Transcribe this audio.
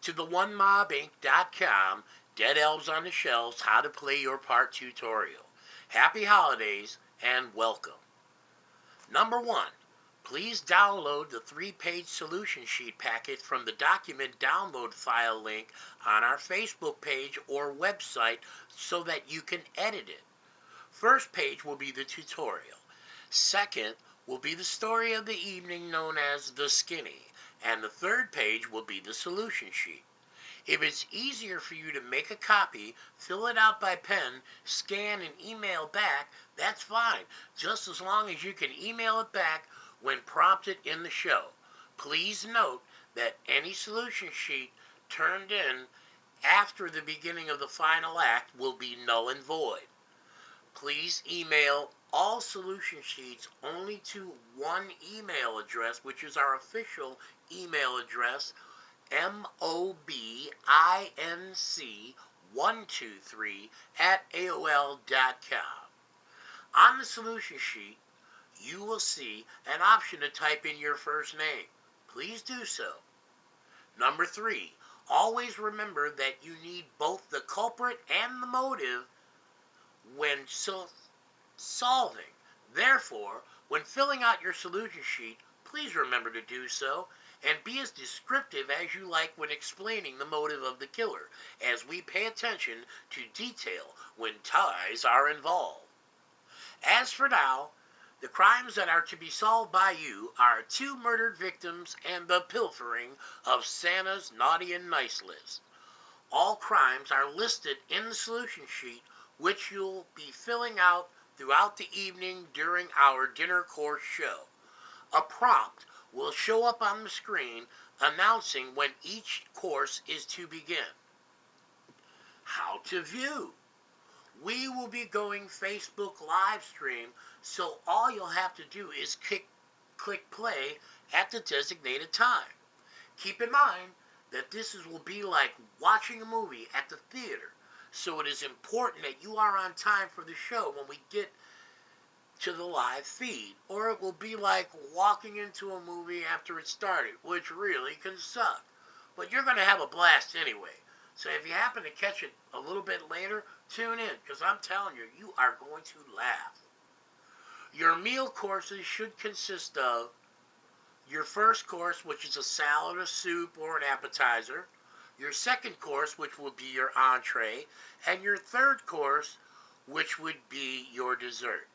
to the onemobinc.com Dead Elves on the Shelves How to Play Your Part tutorial. Happy holidays and welcome. Number 1. Please download the 3-page solution sheet packet from the document download file link on our Facebook page or website so that you can edit it. First page will be the tutorial. Second will be the story of the evening known as The Skinny, and the third page will be the solution sheet. If it's easier for you to make a copy, fill it out by pen, scan and email back, that's fine, just as long as you can email it back when prompted in the show. Please note that any solution sheet turned in after the beginning of the final act will be null and void. Please email all solution sheets only to one email address, which is our official email address, mobinc123@aol.com. On the solution sheet, you will see an option to type in your first name. Please do so. Number 3, always remember that you need both the culprit and the motive when solving. Therefore, when filling out your solution sheet, please remember to do so and be as descriptive as you like when explaining the motive of the killer, as we pay attention to detail when ties are involved. As for now, the crimes that are to be solved by you are 2 murdered victims and the pilfering of Santa's naughty and nice list. All crimes are listed in the solution sheet, which you'll be filling out throughout the evening during our dinner course show. A prompt will show up on the screen announcing when each course is to begin. How to view. We will be going Facebook live stream, so all you'll have to do is click play at the designated time. Keep in mind that this will be like watching a movie at the theater, so it is important that you are on time for the show when we get to the live feed, or it will be like walking into a movie after it started, which really can suck. But you're going to have a blast anyway. So if you happen to catch it a little bit later, tune in, because I'm telling you, you are going to laugh. Your meal courses should consist of your first course, which is a salad, a soup, or an appetizer, your second course, which will be your entree, and your third course, which would be your dessert.